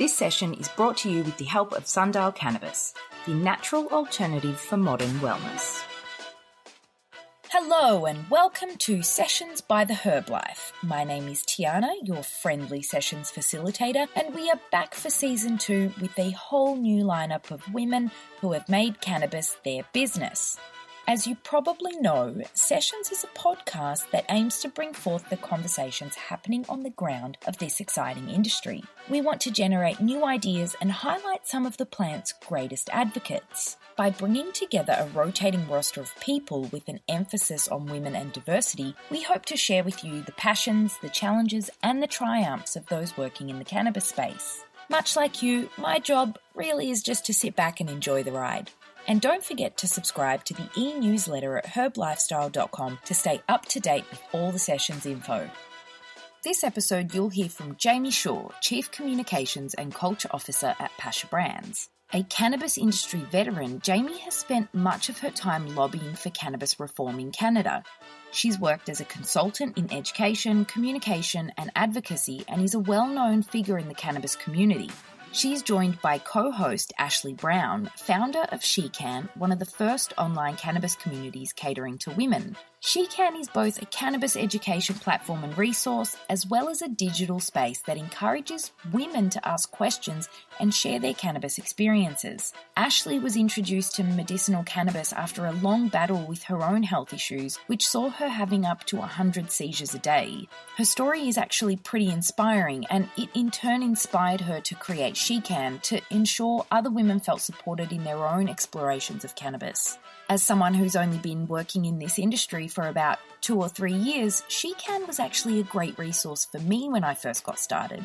This session is brought to you with the help of Sundial Cannabis, the natural alternative for modern wellness. Hello and welcome to Sessions by the Herb Life. My name is Tiana, your friendly sessions facilitator, and we are back for Season 2 with a whole new lineup of women who have made cannabis their business. As you probably know, Sessions is a podcast that aims to bring forth the conversations happening on the ground of this exciting industry. We want to generate new ideas and highlight some of the plant's greatest advocates. By bringing together a rotating roster of people with an emphasis on women and diversity, we hope to share with you the passions, the challenges, and the triumphs of those working in the cannabis space. Much like you, my job really is just to sit back and enjoy the ride. And don't forget to subscribe to the e-newsletter at herblifestyle.com to stay up to date with all the sessions info. This episode you'll hear from Jamie Shaw, Chief Communications and Culture Officer at Pasha Brands. A cannabis industry veteran, Jamie has spent much of her time lobbying for cannabis reform in Canada. She's worked as a consultant in education, communication and advocacy and is a well-known figure in the cannabis community. She's joined by co-host Ashleigh Brown, founder of SheCann, one of the first online cannabis communities catering to women. SheCann is both a cannabis education platform and resource, as well as a digital space that encourages women to ask questions and share their cannabis experiences. Ashleigh was introduced to medicinal cannabis after a long battle with her own health issues, which saw her having up to 100 seizures a day. Her story is actually pretty inspiring, and it in turn inspired her to create SheCann to ensure other women felt supported in their own explorations of cannabis. As someone who's only been working in this industry for about 2 or 3 years, SheCann was actually a great resource for me when I first got started.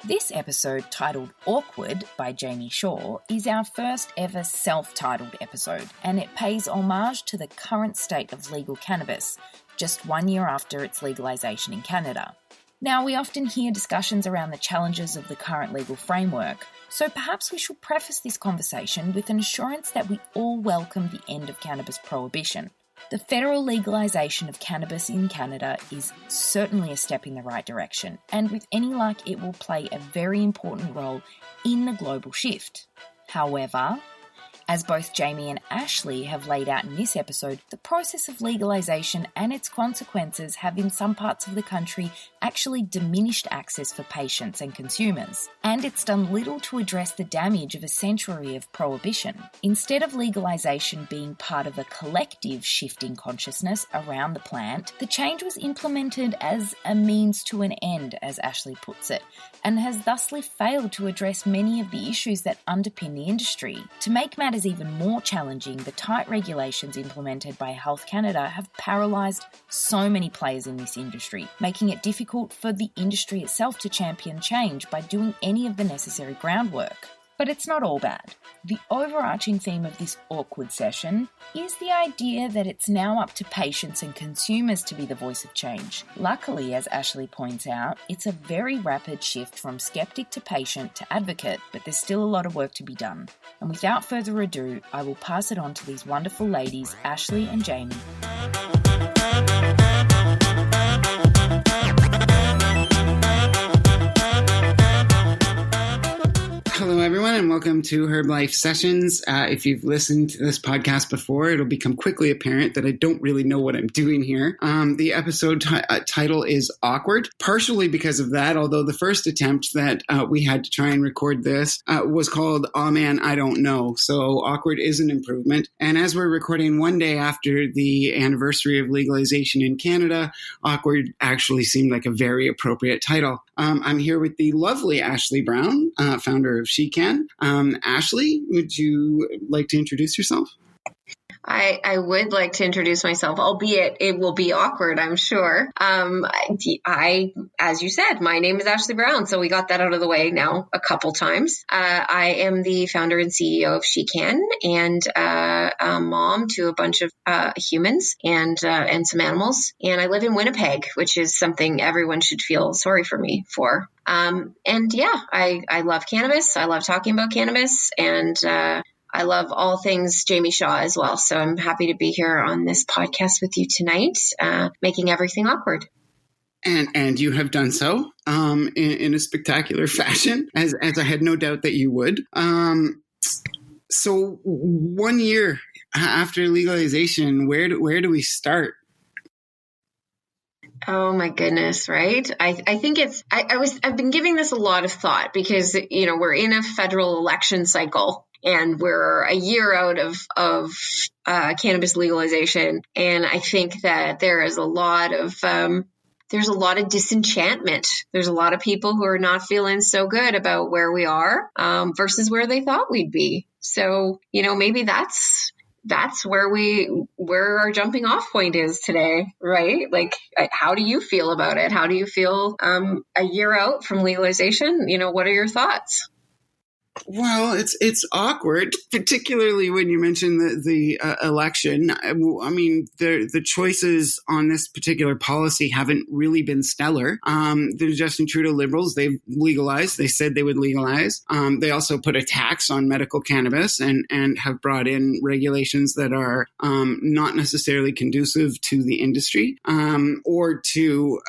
This episode, titled Awkward by Jamie Shaw, is our first ever self-titled episode, and it pays homage to the current state of legal cannabis, just 1 year after its legalisation in Canada. Now, we often hear discussions around the challenges of the current legal framework, so perhaps we should preface this conversation with an assurance that we all welcome the end of cannabis prohibition. The federal legalisation of cannabis in Canada is certainly a step in the right direction, and with any luck it will play a very important role in the global shift. However, as both Jamie and Ashleigh have laid out in this episode, the process of legalisation and its consequences have in some parts of the country actually diminished access for patients and consumers, and it's done little to address the damage of a century of prohibition. Instead of legalisation being part of a collective shift in consciousness around the plant, the change was implemented as a means to an end, as Ashleigh puts it, and has thusly failed to address many of the issues that underpin the industry. To make matters even more challenging, the tight regulations implemented by Health Canada have paralysed so many players in this industry, making it difficult for the industry itself to champion change by doing any of the necessary groundwork. But it's not all bad. The overarching theme of this awkward session is the idea that it's now up to patients and consumers to be the voice of change. Luckily, as Ashleigh points out, it's a very rapid shift from skeptic to patient to advocate, but there's still a lot of work to be done. And without further ado, I will pass it on to these wonderful ladies, Ashleigh and Jamie. Hello, everyone, and welcome to Herb Life Sessions. If you've listened to this podcast before, it'll become quickly apparent that I don't really know what I'm doing here. The episode title is Awkward, partially because of that, although the first attempt that we had to try and record this was called Aw Man, I Don't Know. So Awkward is an improvement. And as we're recording one day after the anniversary of legalization in Canada, Awkward actually seemed like a very appropriate title. I'm here with the lovely Ashleigh Brown, founder of SheCann. Ashleigh, would you like to introduce yourself? I would like to introduce myself, albeit it will be awkward, I'm sure. As you said, my name is Ashleigh Brown, so we got that out of the way now a couple times. I am the founder and CEO of SheCann and a mom to a bunch of humans and some animals. And I live in Winnipeg, which is something everyone should feel sorry for me for. I love cannabis. I love talking about cannabis, and I love all things Jamie Shaw as well. So I'm happy to be here on this podcast with you tonight, making everything awkward. And you have done so in a spectacular fashion, as I had no doubt that you would. So 1 year after legalization, where do we start? Oh my goodness, right? I think I've been giving this a lot of thought because, we're in a federal election cycle and we're a year out of cannabis legalization. And I think that there's a lot of disenchantment. There's a lot of people who are not feeling so good about where we are versus where they thought we'd be. So, maybe that's where our jumping off point is today, right? Like, how do you feel about it? How do you feel a year out from legalization? What are your thoughts? Well, it's awkward, particularly when you mention the election. I mean, the choices on this particular policy haven't really been stellar. The Justin Trudeau Liberals, they've legalized. They said they would legalize. They also put a tax on medical cannabis and have brought in regulations that are not necessarily conducive to the industry or to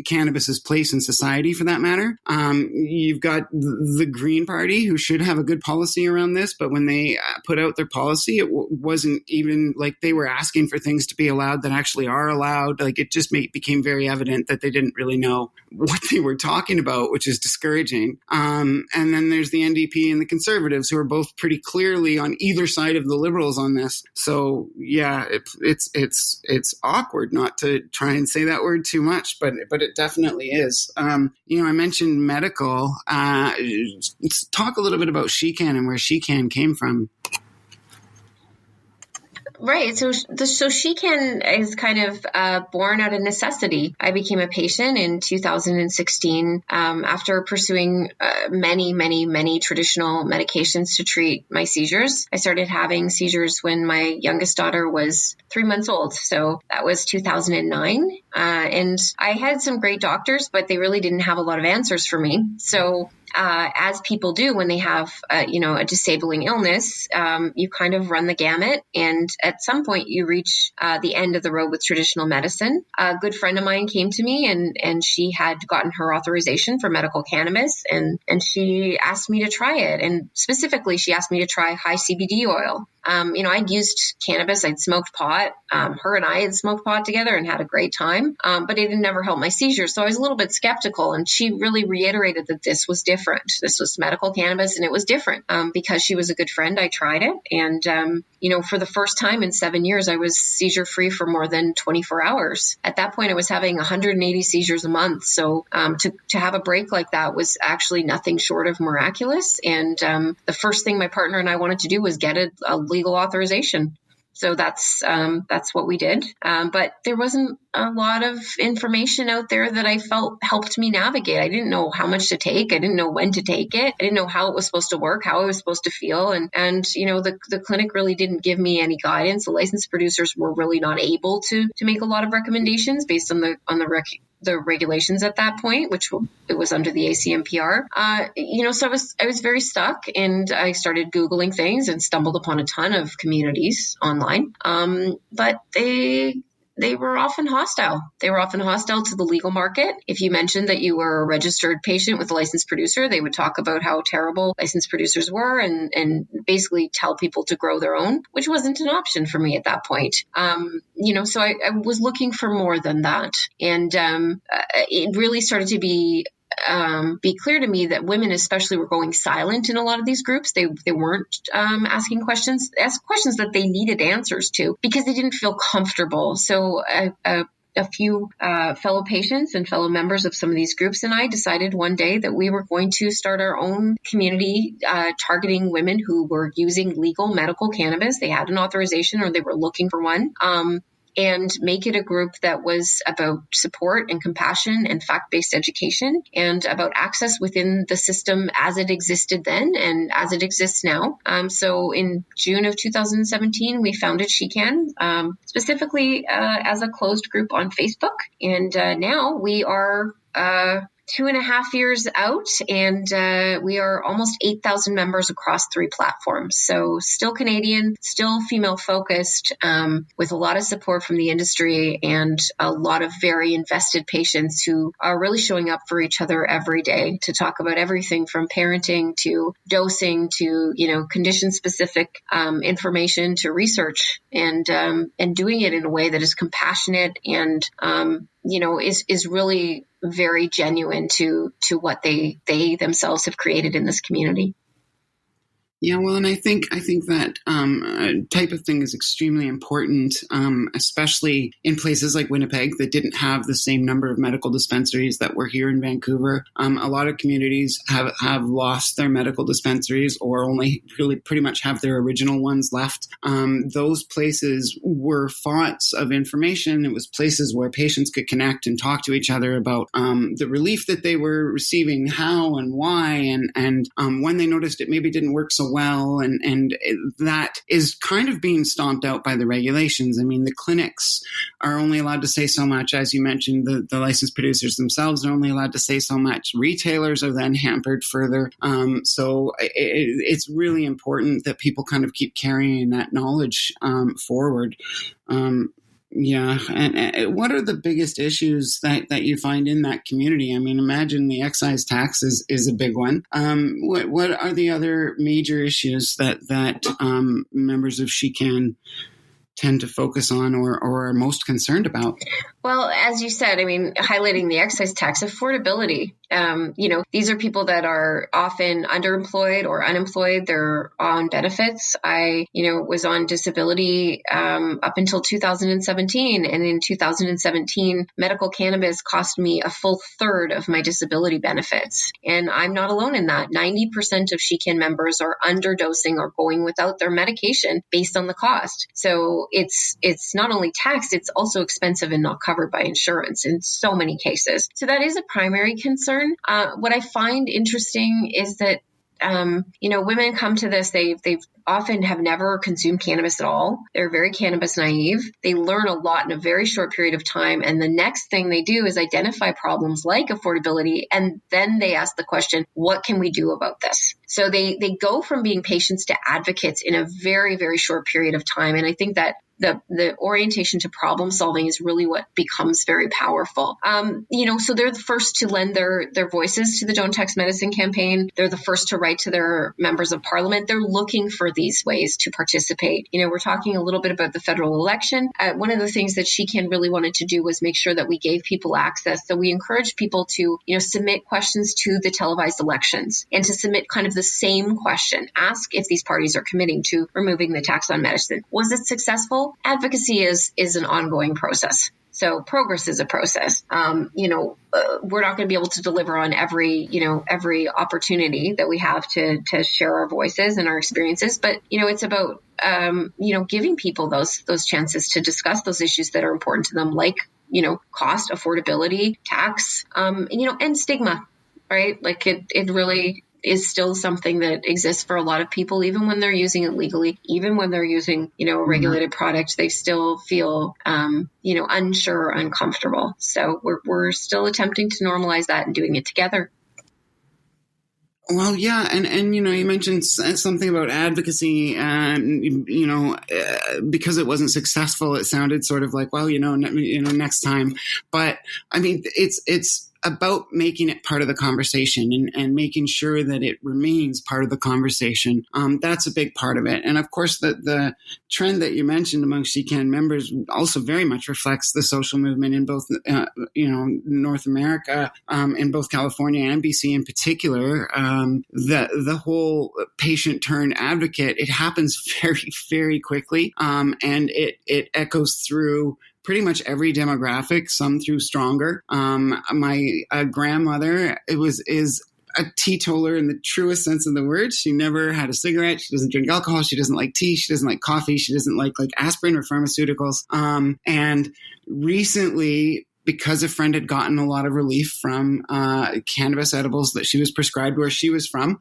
cannabis's place in society, for that matter. You've got the Green Party, who should have a good policy around this, but when they put out their policy, it wasn't even like they were asking for things to be allowed that actually are allowed. Like, it just became very evident that they didn't really know what they were talking about, which is discouraging. And then there's the NDP and the Conservatives, who are both pretty clearly on either side of the Liberals on this. So yeah, it's awkward not to try and say that word too much, but it definitely is. I mentioned medical. Let's talk a little bit about SheCann and where SheCann came from. Right. So SheCann is kind of born out of necessity. I became a patient in 2016 after pursuing many traditional medications to treat my seizures. I started having seizures when my youngest daughter was 3 months old. So that was 2009. And I had some great doctors, but they really didn't have a lot of answers for me. So as people do when they have, a disabling illness, you kind of run the gamut. And at some point you reach the end of the road with traditional medicine. A good friend of mine came to me and she had gotten her authorization for medical cannabis and she asked me to try it. And specifically, she asked me to try high CBD oil. I'd used cannabis, I'd smoked pot. Her and I had smoked pot together and had a great time, but it had never helped my seizures. So I was a little bit skeptical, and she really reiterated that this was different. This was medical cannabis and it was different. Because she was a good friend, I tried it. And, for the first time in 7 years, I was seizure free for more than 24 hours. At that point, I was having 180 seizures a month. So to have a break like that was actually nothing short of miraculous. And the first thing my partner and I wanted to do was get a legal authorization. So that's what we did. But there wasn't a lot of information out there that I felt helped me navigate. I didn't know how much to take. I didn't know when to take it. I didn't know how it was supposed to work, how I was supposed to feel. And the clinic really didn't give me any guidance. The licensed producers were really not able to make a lot of recommendations based on the regulations at that point, which it was under the ACMPR. So I was very stuck, and I started Googling things and stumbled upon a ton of communities online. But they were often hostile. They were often hostile to the legal market. If you mentioned that you were a registered patient with a licensed producer, they would talk about how terrible licensed producers were and basically tell people to grow their own, which wasn't an option for me at that point. So I was looking for more than that. And it really started to be clear to me that women especially were going silent in a lot of these groups. They weren't asking questions that they needed answers to because they didn't feel comfortable. So a few fellow patients and fellow members of some of these groups and I decided one day that we were going to start our own community targeting women who were using legal medical cannabis. They had an authorization or they were looking for one. And make it a group that was about support and compassion and fact-based education and about access within the system as it existed then and as it exists now. So in June of 2017, we founded SheCann, specifically as a closed group on Facebook. And now we are 2.5 years out, and we are almost 8,000 members across 3 platforms. So still Canadian, still female focused, with a lot of support from the industry and a lot of very invested patients who are really showing up for each other every day to talk about everything from parenting to dosing to, condition specific information to research, and doing it in a way that is compassionate and, is really very genuine to what they themselves have created in this community. Yeah, well, and I think that type of thing is extremely important, especially in places like Winnipeg that didn't have the same number of medical dispensaries that were here in Vancouver. A lot of communities have lost their medical dispensaries or only really pretty much have their original ones left. Those places were fonts of information. It was places where patients could connect and talk to each other about the relief that they were receiving, how and why, and when they noticed it maybe didn't work so well, and that is kind of being stomped out by the regulations. I mean, the clinics are only allowed to say so much. As you mentioned, the licensed producers themselves are only allowed to say so much. Retailers are then hampered further. So it's really important that people kind of keep carrying that knowledge forward. Yeah. And what are the biggest issues that you find in that community? I mean, imagine the excise tax is a big one. What are the other major issues that members of SheCann tend to focus on or are most concerned about? Well, as you said, I mean, highlighting the excise tax, affordability. These are people that are often underemployed or unemployed. They're on benefits. I, was on disability up until 2017. And in 2017, medical cannabis cost me a full third of my disability benefits. And I'm not alone in that. 90% of SheCann members are underdosing or going without their medication based on the cost. So it's not only taxed, it's also expensive and not covered by insurance in so many cases. So that is a primary concern. What I find interesting is that, women come to this, they've often have never consumed cannabis at all. They're very cannabis naive. They learn a lot in a very short period of time. And the next thing they do is identify problems like affordability. And then they ask the question, what can we do about this? So they go from being patients to advocates in a very, very short period of time. And I think that the orientation to problem solving is really what becomes very powerful. So they're the first to lend their voices to the Don't Tax Medicine campaign. They're the first to write to their members of parliament. They're looking for these ways to participate. We're talking a little bit about the federal election. One of the things that SheCann really wanted to do was make sure that we gave people access. So we encouraged people to, submit questions to the televised elections and to submit kind of the same question. Ask if these parties are committing to removing the tax on medicine. Was it successful? Advocacy is an ongoing process. So progress is a process. We're not going to be able to deliver on every opportunity that we have to share our voices and our experiences. But, it's about, giving people those chances to discuss those issues that are important to them, like, cost, affordability, tax, and stigma, right? Like it really is still something that exists for a lot of people, even when they're using it legally, even when they're using, a regulated product, they still feel, unsure, uncomfortable. So we're still attempting to normalize that and doing it together. Well, yeah. And, you mentioned something about advocacy and, because it wasn't successful, it sounded sort of like, well, next time. But I mean, it's about making it part of the conversation and making sure that it remains part of the conversation. That's a big part of it. And of course, the trend that you mentioned among SheCann members also very much reflects the social movement in both, North America, in both California and BC in particular. The whole patient turn advocate, it happens very, very quickly. And it echoes through pretty much every demographic, some through stronger. My grandmother is a teetotaler in the truest sense of the word. She never had a cigarette. She doesn't drink alcohol. She doesn't like tea. She doesn't like coffee. She doesn't like aspirin or pharmaceuticals. And recently, because a friend had gotten a lot of relief from cannabis edibles that she was prescribed where she was from,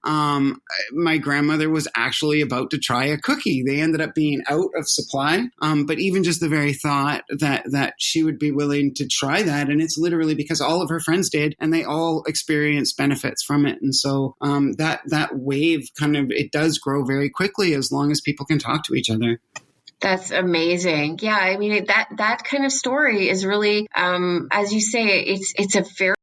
my grandmother was actually about to try a cookie. They ended up being out of supply, but even just the very thought that she would be willing to try that, and it's literally because all of her friends did, and they all experienced benefits from it. And so that wave kind of, it does grow very quickly as long as people can talk to each other. That's amazing. Yeah, I mean, that kind of story is really, as you say, it's a very